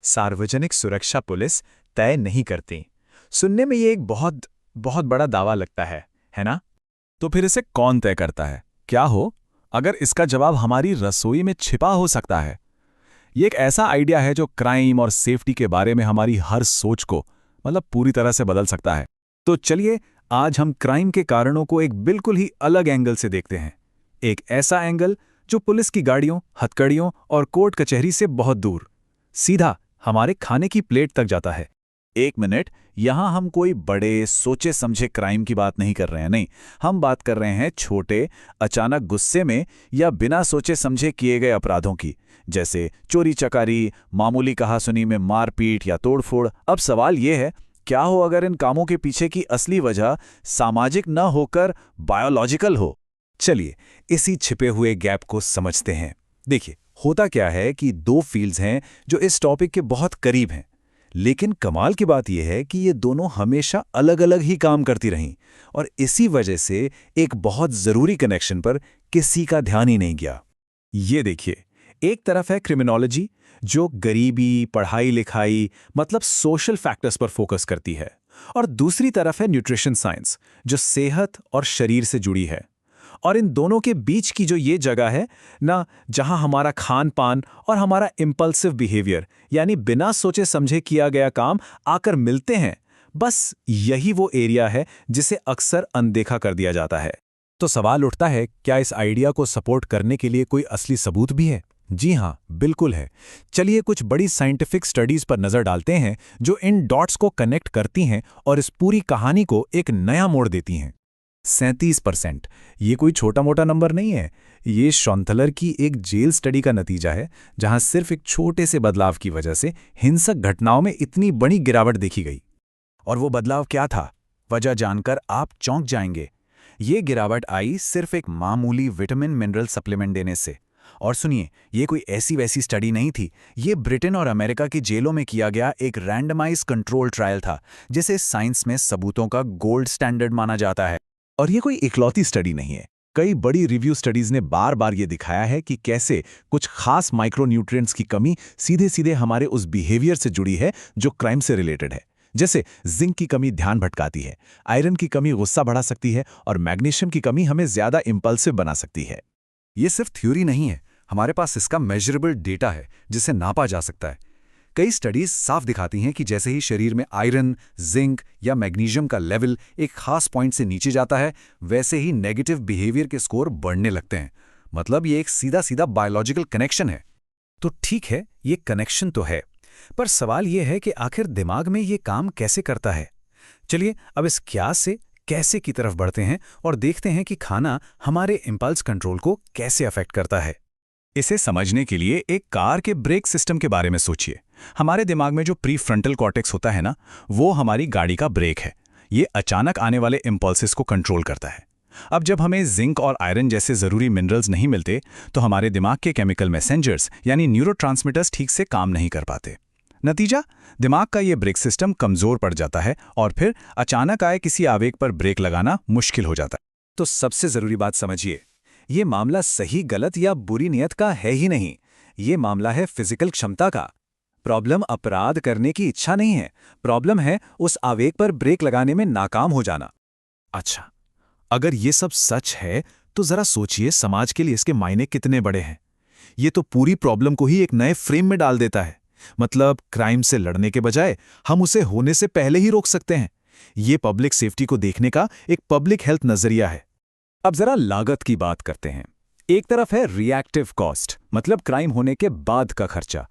सार्वजनिक सुरक्षा पुलिस तय नहीं करती। सुनने में ये एक बहुत बहुत बड़ा दावा लगता है ना? तो फिर इसे कौन तय करता है? क्या हो अगर इसका जवाब हमारी रसोई में छिपा हो सकता है? ये एक ऐसा आइडिया है जो क्राइम और सेफ्टी के बारे में हमारी हर सोच को पूरी तरह से बदल सकता है। तो चलिए आज हम क्राइम के कारणों को एक बिल्कुल ही अलग एंगल से देखते हैं। एक ऐसा एंगल जो पुलिस की गाड़ियों, हथकड़ियों और कोर्ट कचहरी से बहुत दूर, सीधा हमारे खाने की प्लेट तक जाता है। एक मिनट, यहां हम कोई बड़े सोचे समझे क्राइम की बात नहीं कर रहे हैं। नहीं, हम बात कर रहे हैं छोटे, अचानक गुस्से में या बिना सोचे समझे किए गए अपराधों की, जैसे चोरी चकारी, मामूली कहासुनी में मारपीट या तोड़फोड़। अब सवाल यह है, क्या हो अगर इन कामों के पीछे की असली वजह सामाजिक न होकर बायोलॉजिकल हो? चलिए इसी छिपे हुए गैप को समझते हैं। देखिए, होता क्या है कि दो फील्ड्स हैं जो इस टॉपिक के बहुत करीब हैं, लेकिन कमाल की बात यह है कि ये दोनों हमेशा अलग अलग ही काम करती रहीं, और इसी वजह से एक बहुत जरूरी कनेक्शन पर किसी का ध्यान ही नहीं गया। ये देखिए, एक तरफ है क्रिमिनोलॉजी, जो गरीबी, पढ़ाई लिखाई सोशल फैक्टर्स पर फोकस करती है, और दूसरी तरफ है न्यूट्रिशन साइंस, जो सेहत और शरीर से जुड़ी है। और इन दोनों के बीच की जो ये जगह है ना, जहां हमारा खान पान और हमारा इम्पल्सिव बिहेवियर, यानी बिना सोचे समझे किया गया काम आकर मिलते हैं, बस यही वो एरिया है जिसे अक्सर अनदेखा कर दिया जाता है। तो सवाल उठता है, क्या इस आइडिया को सपोर्ट करने के लिए कोई असली सबूत भी है? जी हां, बिल्कुल है। चलिए कुछ बड़ी साइंटिफिक स्टडीज पर नजर डालते हैं जो इन डॉट्स को कनेक्ट करती हैं और इस पूरी कहानी को एक नया मोड़ देती हैं। 37%, ये कोई छोटा मोटा नंबर नहीं है। ये शौंतलर की एक जेल स्टडी का नतीजा है, जहां सिर्फ एक छोटे से बदलाव की वजह से हिंसक घटनाओं में इतनी बड़ी गिरावट देखी गई। और वो बदलाव क्या था? वजह जानकर आप चौंक जाएंगे। ये गिरावट आई सिर्फ एक मामूली विटामिन मिनरल सप्लीमेंट देने से। और सुनिए, ये कोई ऐसी वैसी स्टडी नहीं थी। ये ब्रिटेन और अमेरिका की जेलों में किया गया एक रैंडमाइज कंट्रोल ट्रायल था, जिसे साइंस में सबूतों का गोल्ड स्टैंडर्ड माना जाता है। और ये कोई इकलौती स्टडी नहीं है। कई बड़ी रिव्यू स्टडीज ने बार बार ये दिखाया है कि कैसे कुछ खास माइक्रोन्यूट्रिएंट्स की कमी सीधे सीधे हमारे उस बिहेवियर से जुड़ी है जो क्राइम से रिलेटेड है। जैसे जिंक की कमी ध्यान भटकाती है, आयरन की कमी गुस्सा बढ़ा सकती है, और मैग्नीशियम की कमी हमें ज्यादा इंपल्सिव बना सकती है। ये सिर्फ थ्योरी नहीं है, हमारे पास इसका मेजरेबल डेटा है जिसे नापा जा सकता है। कई स्टडीज साफ दिखाती हैं कि जैसे ही शरीर में आयरन, जिंक या मैग्नीशियम का लेवल एक खास पॉइंट से नीचे जाता है, वैसे ही नेगेटिव बिहेवियर के स्कोर बढ़ने लगते हैं। ये एक सीधा सीधा बायोलॉजिकल कनेक्शन है। तो ठीक है, ये कनेक्शन तो है, पर सवाल ये है कि आखिर दिमाग में ये काम कैसे करता है। चलिए अब इस क्या से कैसे की तरफ बढ़ते हैं और देखते हैं कि खाना हमारे इंपल्स कंट्रोल को कैसे अफेक्ट करता है। इसे समझने के लिए एक कार के ब्रेक सिस्टम के बारे में सोचिए। हमारे दिमाग में जो प्रीफ्रंटल कॉर्टेक्स होता है ना, वो हमारी गाड़ी का ब्रेक है। ये अचानक आने वाले इंपल्सेस को कंट्रोल करता है। अब जब हमें जिंक और आयरन जैसे जरूरी मिनरल्स नहीं मिलते, तो हमारे दिमाग के केमिकल मैसेंजर्स यानी न्यूरोट्रांसमिटर्स ठीक से काम नहीं कर पाते। नतीजा, दिमाग का ये ब्रेक सिस्टम कमजोर पड़ जाता है, और फिर अचानक आए किसी आवेग पर ब्रेक लगाना मुश्किल हो जाता है। तो सबसे जरूरी बात समझिए, ये मामला सही गलत या बुरी नीयत का है ही नहीं। ये मामला है फिजिकल क्षमता का। प्रॉब्लम अपराध करने की इच्छा नहीं है, प्रॉब्लम है उस आवेग पर ब्रेक लगाने में नाकाम हो जाना। अच्छा, अगर ये सब सच है तो जरा सोचिए समाज के लिए इसके मायने कितने बड़े हैं। ये तो पूरी प्रॉब्लम को ही एक नए फ्रेम में डाल देता है। क्राइम से लड़ने के बजाय हम उसे होने से पहले ही रोक सकते हैं। ये पब्लिक सेफ्टी को देखने का एक पब्लिक हेल्थ नजरिया है। अब जरा लागत की बात करते हैं। एक तरफ है रिएक्टिव कॉस्ट, क्राइम होने के बाद का खर्चा,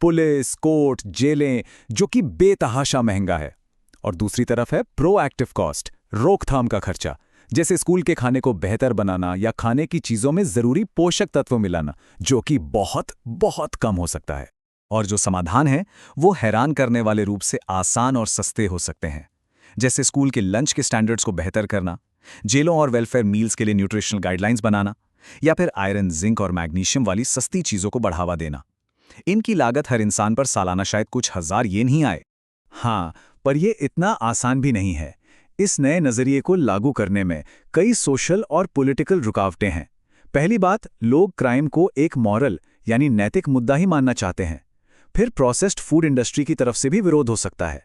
पुलिस, कोर्ट, जेलें, जो कि बेतहाशा महंगा है। और दूसरी तरफ है प्रोएक्टिव कॉस्ट, रोकथाम का खर्चा, जैसे स्कूल के खाने को बेहतर बनाना या खाने की चीजों में जरूरी पोषक तत्व मिलाना, जो कि बहुत बहुत कम हो सकता है। और जो समाधान है वो हैरान करने वाले रूप से आसान और सस्ते हो सकते हैं, जैसे स्कूल के लंच के स्टैंडर्ड्स को बेहतर करना, जेलों और वेलफेयर मील्स के लिए न्यूट्रिशनल गाइडलाइंस बनाना, या फिर आयरन, जिंक और मैग्नीशियम वाली सस्ती चीजों को बढ़ावा देना। इनकी लागत हर इंसान पर सालाना शायद कुछ हजार ये नहीं आए। हाँ, पर यह इतना आसान भी नहीं है। इस नए नजरिए को लागू करने में कई सोशल और पॉलिटिकल रुकावटें हैं। पहली बात, लोग क्राइम को एक मॉरल यानी नैतिक मुद्दा ही मानना चाहते हैं। फिर प्रोसेस्ड फूड इंडस्ट्री की तरफ से भी विरोध हो सकता है।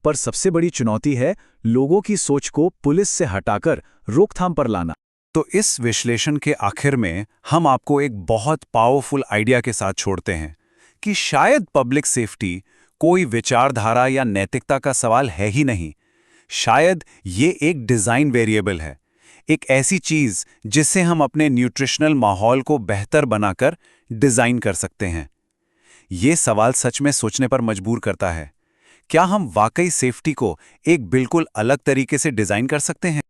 पर सबसे बड़ी चुनौती है लोगों की सोच को पुलिस से हटाकर रोकथाम पर लाना। तो इस विश्लेषण के आखिर में हम आपको एक बहुत पावरफुल आइडिया के साथ छोड़ते हैं कि शायद पब्लिक सेफ्टी कोई विचारधारा या नैतिकता का सवाल है ही नहीं। शायद ये एक डिज़ाइन वेरिएबल है, एक ऐसी चीज़ जिससे हम अपने न्यूट्रिशनल माहौल को बेहतर बनाकर डिज़ाइन कर सकते हैं। ये सवाल सच में सोचने पर मजबूर करता है। क्या हम वाकई सेफ्टी को एक बिल्कुल अलग तरीके से डिज़ाइन कर सकते हैं?